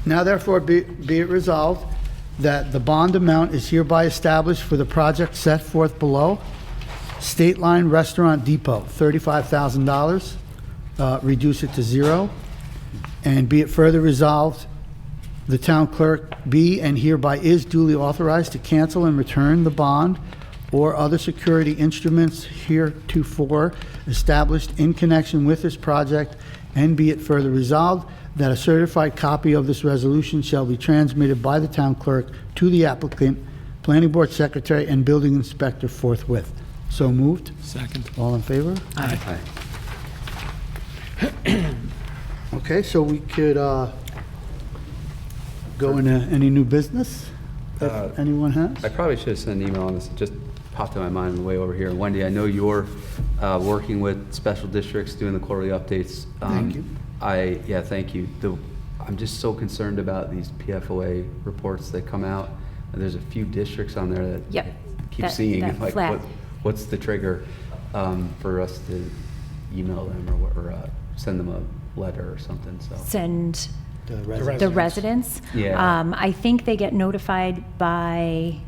Now therefore be it resolved that the bond amount is hereby established for the project set forth below. State Line Restaurant Depot, $35,000, reduce it to 0. And be it further resolved, the town clerk be and hereby is duly authorized to cancel and return the bond or other security instruments heretofore established in connection with this project, and be it further resolved that a certified copy of this resolution shall be transmitted by the town clerk to the applicant, planning board secretary, and building inspector forthwith. So moved. Second. All in favor? Aye. Okay, so we could go into any new business if anyone has. I probably should have sent an email on this. It just popped in my mind on the way over here. Wendy, I know you're working with special districts, doing the quarterly updates. Thank you. Yeah, thank you. I'm just so concerned about these PFOA reports that come out. And there's a few districts on there that Yep. I keep That- seeing. that Like, flag. what's the trigger for us to email them or send them a letter or something? So Send The the residents. residents. Yeah. I think they get notified by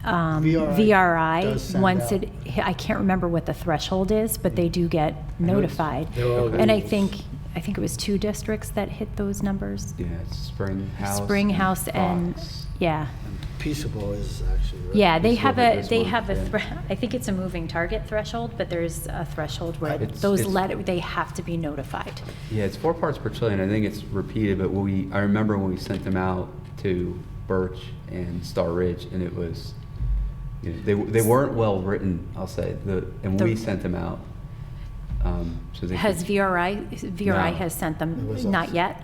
VRI VRI. does send Once out. I can't remember what the threshold is, but they do get notified. They're all And I rules. think it was 2 districts that hit those numbers. yeah, it's Spring House. Spring House and, Fox. yeah. Peaceable is actually. right. Yeah, they It's have over a, this they month, have a, yeah. I think it's a moving target threshold, but there's a threshold where It's- those it's- they have to be notified. Yeah, it's 4 parts per trillion. I think it's repeated, but I remember when we sent them out to Birch and Star Ridge, and it was, you know, they weren't well written, I'll say, and we sent them out. So they Has could- VRI No. has sent It them, was not us. yet?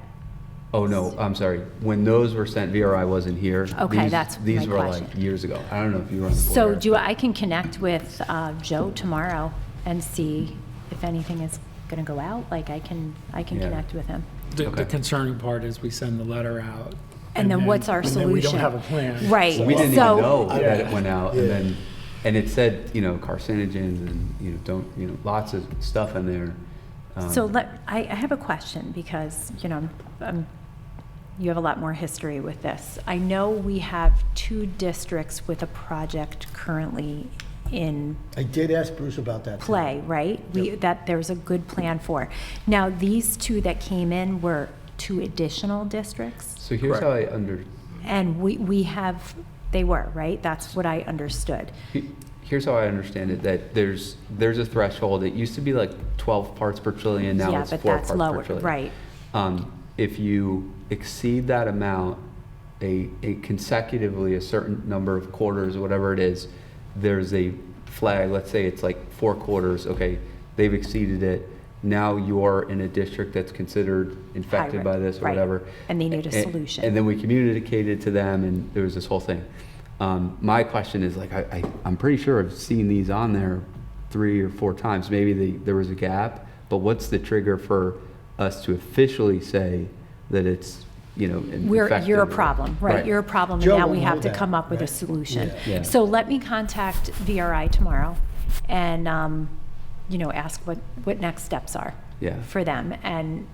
Oh, no, I'm sorry. When those were sent, VRI wasn't here. Okay, These- that's These my were question. like years ago. I don't know if you were on the board. So Eric, but- I can connect with Joe tomorrow and see if anything is gonna go out, like I can Yeah. connect with him. The Okay. concerning part is we send the letter out. And then what's our And then we don't solution? have a plan. Right. We didn't So- even know that it went out, and Yeah. then, and it said, you know, carcinogens and, lots of stuff in there. So I have a question because, you have a lot more history with this. I know we have 2 districts with a project currently in I did ask Bruce about that. today. play, right? That there's a good plan for. Now, these 2 that came in were 2 additional districts? So here's how I And they were, right? That's what I understood. Here's how I understand it, that there's a threshold. It used to be like 12 parts per trillion, now Yeah, it's but 4 that's parts per lower, trillion. right. If you exceed that amount, a consecutively a certain number of quarters, whatever it is, there's a flag. Let's say it's like 4 quarters. Okay, they've exceeded it. Now you're in a district that's considered infected High by risk, this or right. whatever. And they need a solution. And then we communicated to them, and there was this whole thing. My question is like, I'm pretty sure I've seen these on there 3 or 4 times. Maybe there was a gap, but what's the trigger for us to officially say that it's, you know, effective? You're a problem, right? You're a problem, and Joe now will we know have to that, come up with a right? solution. Yeah. So let me contact VRI tomorrow and, you know, ask what next steps are Yeah. for them. And,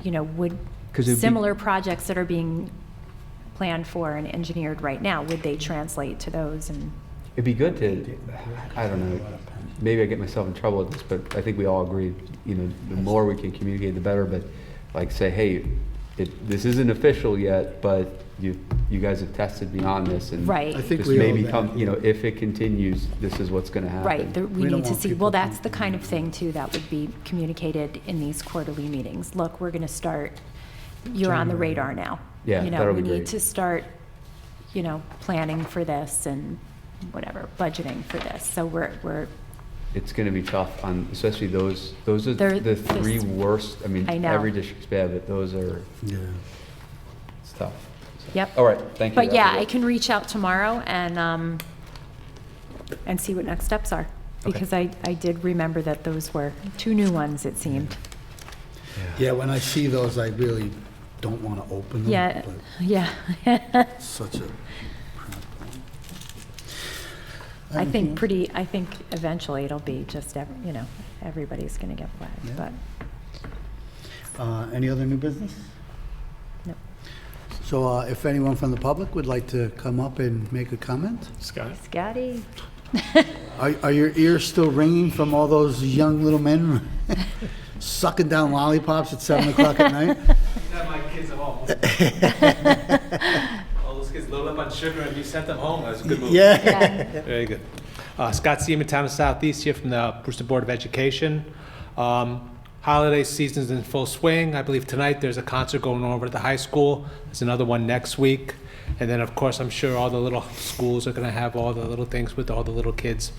you know, would 'Cause it'd be- similar projects that are being planned for and engineered right now, would they translate to those? And It'd be good to, I don't know, maybe I get myself in trouble with this, but I think we all agree, you know, the more we can communicate, the better, but like say, hey, this isn't official yet, but you guys have tested beyond this, and Right. I think this we may owe that. become, you know, if it continues, this is what's gonna happen. Right, we We don't need to want see, people well, that's the kind of thing too that would be communicated in these quarterly meetings. Look, we're gonna start, you're on the radar now. Yeah, You know, that'll be we need great. to start, you know, planning for this and whatever, budgeting for this. So we're, It's gonna be tough on, especially those are They're- the 3 this- worst, I mean, I know. every district's bad, but those are, Yeah. it's tough. So- Yep. All right, thank you. but yeah, That'll I be can reach out tomorrow and see what next steps are. Because I did remember that those were 2 new ones, it seemed. Yeah, when I see those, I really don't want to open them. Yeah, but yeah. it's Such a. I think eventually it'll be just, you know, everybody's gonna get flagged, but, Any other new business? no. So if anyone from the public would like to come up and make a comment? Scott? Scotty? Are your ears still ringing from all those young little men sucking down lollipops at 7 o'clock at night? Got my kids at home. All those kids load up on sugar and you sent them home. That was a good move. Yeah. Yeah. Very good. Scott Seaman, Town of Southeast, here from the Brewster Board of Education. Holiday season's in full swing. I believe tonight there's a concert going on over at the high school. There's another one next week. And then, of course, I'm sure all the little schools are going to have all the little things with all the little kids.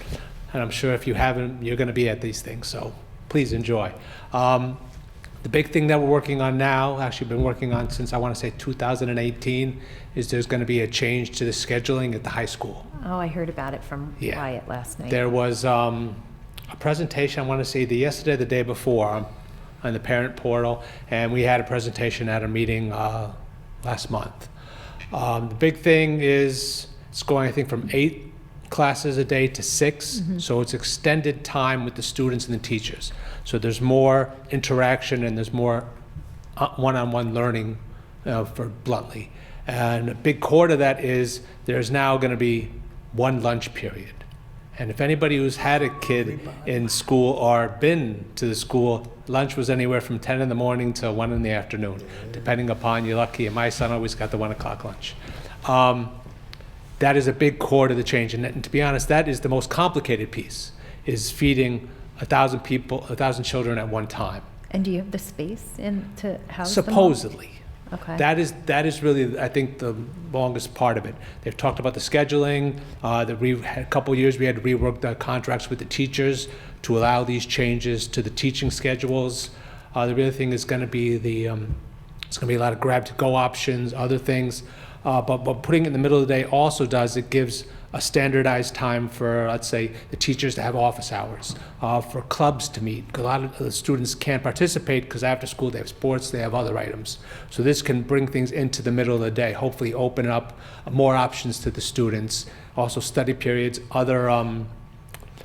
And I'm sure if you haven't, you're going to be at these things. So please enjoy. The big thing that we're working on now, actually been working on since I want to say 2018, is there's going to be a change to the scheduling at the high school. Oh, I heard about it from Yeah. Wyatt last night. There was a presentation, I want to say either yesterday or the day before, on the parent portal, and we had a presentation at a meeting last month. The big thing is it's going, I think, from 8 classes a day to 6, so it's extended time with the students and the teachers. So there's more interaction and there's more one-on-one learning, for bluntly. And a big core to that is there's now going to be one lunch period. And if anybody who's had a kid in school or been to the school, lunch was anywhere from 10 in the morning to 1 in the afternoon, depending upon you're lucky. And my son always got the 1 o'clock lunch. That is a big core to the change. And to be honest, that is the most complicated piece, is feeding 1,000 people, 1,000 children at one time. And do you have the space to house them all? Supposedly. Okay. That is really, I think, the longest part of it. They've talked about the scheduling. A couple of years we had to rework the contracts with the teachers to allow these changes to the teaching schedules. The real thing is going to be it's going to be a lot of grab-to-go options, other things. But putting it in the middle of the day also it gives a standardized time for, let's say, the teachers to have office hours, for clubs to meet. A lot of the students can't participate because after school they have sports, they have other items. So this can bring things into the middle of the day, hopefully open up more options to the students. Also study periods, other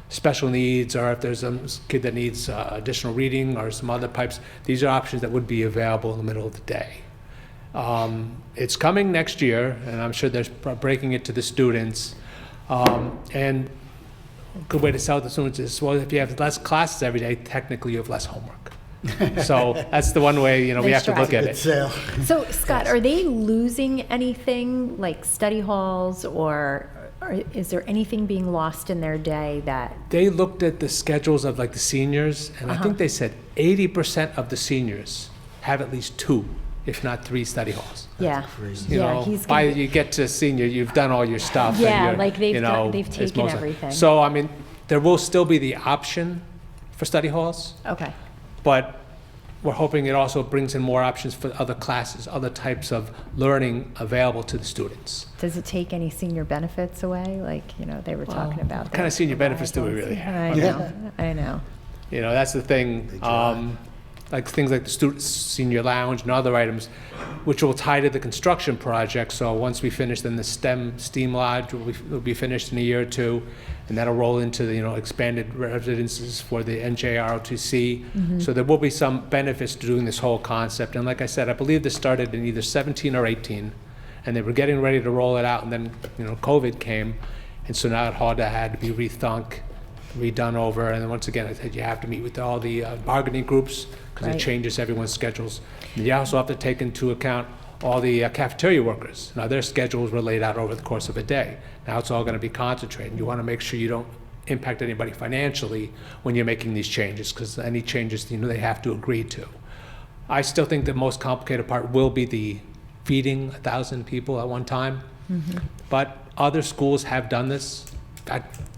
special needs, or if there's a kid that needs additional reading or some other pipes, these are options that would be available in the middle of the day. It's coming next year, and I'm sure they're breaking it to the students. And a good way to sell it to the students is, well, if you have less classes every day, technically you have less homework. So that's the one way, we They have to look strive. at Good it. sale. So, Scott, are they losing anything, like study halls, or is there anything being lost in their day that, They looked at the schedules of like the seniors, and I think they said 80% of the seniors have at least 2, if not 3 study halls. yeah. You Yeah, know, he's by gonna- you get to senior, you've done all your stuff. and Yeah, you're, like they've you done- know, they've it's taken most- everything. So, I mean, there will still be the option for study halls, Okay, but we're hoping it also brings in more options for other classes, other types of learning available to the students. Does it take any senior benefits away? Like, you know, they were talking about. What kind of senior benefits do we really have? I know, I know. You know, that's the thing, like things like the student senior lounge and other items, which will tie to the construction project. So once we finish, then the STEAM Lodge will be finished in a year or two, and that'll roll into the, you know, expanded residences for the NJROTC. So there will be some benefits to doing this whole concept. And like I said, I believe this started in either 17 or 18, and they were getting ready to roll it out, and then, you know, COVID came, and so now it had to be rethunk, redone over, and then once again, I said you have to meet with all the bargaining groups, because it Right. changes everyone's schedules. And you also have to take into account all the cafeteria workers. Now, their schedules were laid out over the course of a day. Now it's all going to be concentrated. You want to make sure you don't impact anybody financially when you're making these changes, because any changes, you know, they have to agree to. I still think the most complicated part will be the feeding 1,000 people at one time. But other schools have done this,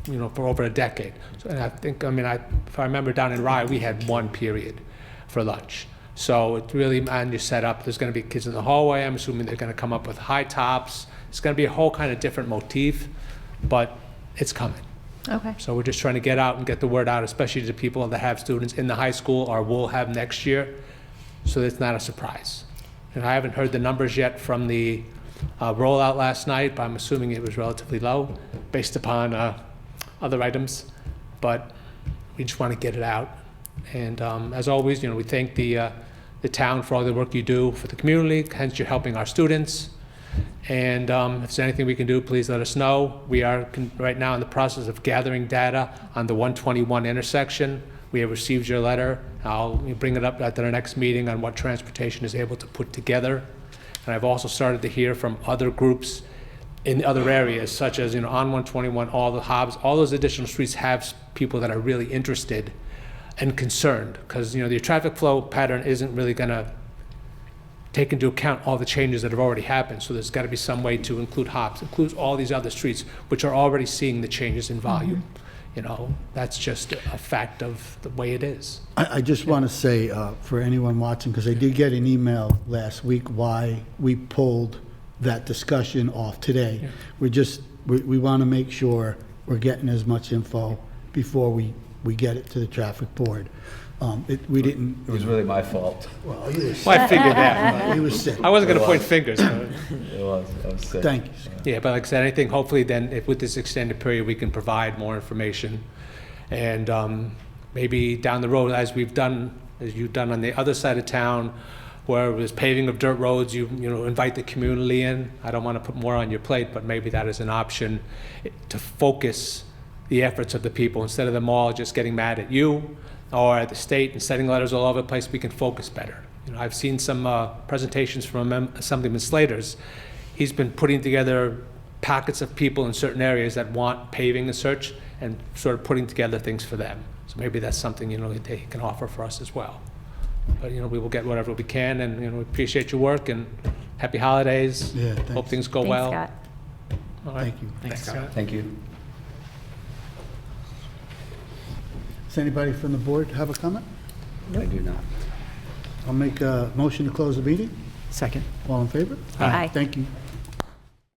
you know, for over a decade. So, and I think, I mean, if I remember down in Rye, we had one period for lunch. So it's really on your setup. There's going to be kids in the hallway. I'm assuming they're going to come up with high tops. It's going to be a whole kind of different motif, but it's coming. Okay. So we're just trying to get out and get the word out, especially to people that have students in the high school or will have next year, so that it's not a surprise. And I haven't heard the numbers yet from the rollout last night, but I'm assuming it was relatively low based upon other items. But we just want to get it out. And as always, you know, we thank the town for all the work you do for the community, hence you're helping our students. And if there's anything we can do, please let us know. We are right now in the process of gathering data on the 121 intersection. We have received your letter. I'll bring it up at our next meeting on what transportation is able to put together. And I've also started to hear from other groups in other areas, such as, you know, on 121, all the Hobbs, all those additional streets have people that are really interested and concerned, because, you know, the traffic flow pattern isn't really going to take into account all the changes that have already happened. So there's got to be some way to include Hobbs, include all these other streets, which are already seeing the changes in volume. You know, that's just a fact of the way it is. I just want to say, for anyone watching, because I did get an email last week why we pulled that discussion off today. We want to make sure we're getting as much info before we get it to the traffic board. We didn't. It was really my fault. Well, he was Well, I figured that. he was sick. I wasn't going to point fingers. But It was, I was sick. Thank you. yeah, but like I said, I think hopefully then, if with this extended period, we can provide more information. And maybe down the road, as you've done on the other side of town, where it was paving of dirt roads, you know, invite the community in. I don't want to put more on your plate, but maybe that is an option to focus the efforts of the people. Instead of them all just getting mad at you or at the state and sending letters all over the place, we can focus better. You know, I've seen some presentations from Assemblyman Slater's. He's been putting together packets of people in certain areas that want paving and such, and sort of putting together things for them. So maybe that's something, you know, that they can offer for us as well. But, you know, we will get whatever we can, and, you know, we appreciate your work, and happy holidays. Yeah, thanks. Hope things go Thanks, well. Scott. All right. Thank you. Thanks, Scott. Thank you. Does anybody from the board have a comment? I do not. I'll make a motion to close the meeting. Second. All in favor? Aye. Thank you.